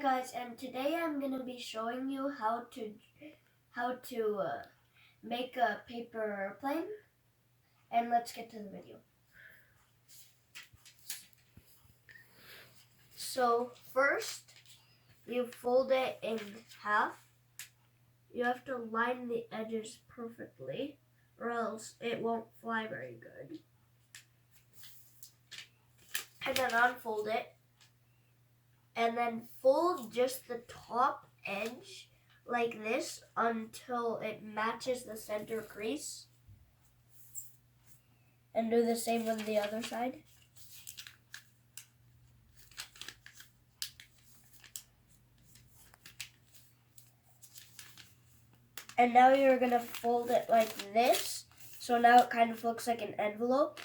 guys, and today I'm gonna be showing you how to make a paper airplane, and let's get to the video. So first, you fold it in half. You have to line the edges perfectly, or else it won't fly very good. And then unfold it, and then fold just the top edge like this until it matches the center crease. And do the same with the other side. And now you're gonna fold it like this. So now it kind of looks like an envelope.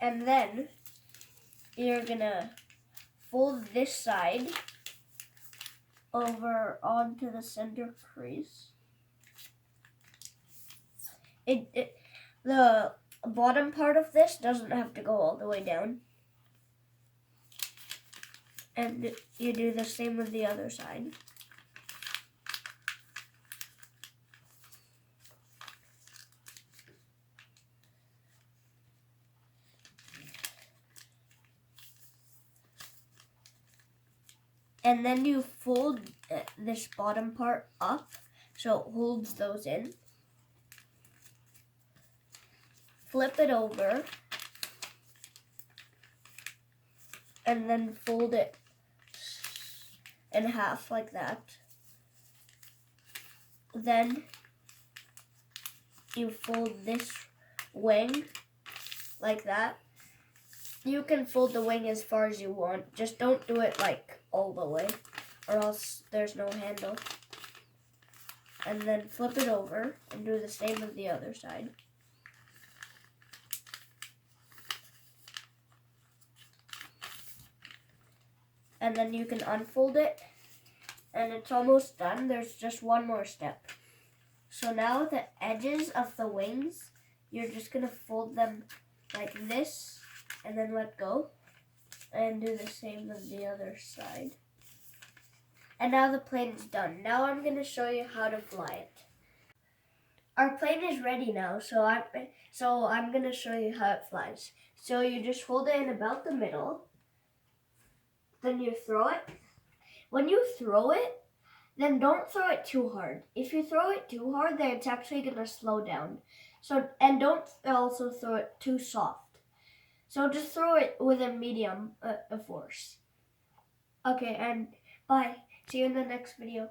And then you're gonna fold this side over onto the center crease. The bottom part of this doesn't have to go all the way down. And you do the same with the other side. And then you fold this bottom part up so it holds those in. Flip it over and then fold it in half like that. Then you fold this wing like that. You can fold the wing as far as you want. Just don't do it like all the way, or else there's no handle. And then flip it over and do the same with the other side. And then you can unfold it, and it's almost done. There's just one more step. So now the edges of the wings, you're just gonna fold them like this and then let go, and do the same with the other side. And now the plane is done. Now I'm gonna show you how to fly it. Our plane is ready now, so I'm gonna show you how it flies. So you just hold it in about the middle. Then you throw it. When you throw it, then don't throw it too hard. If you throw it too hard, then it's actually gonna slow down. And don't also throw it too soft. So just throw it with a medium force. Okay, and bye. See you in the next video.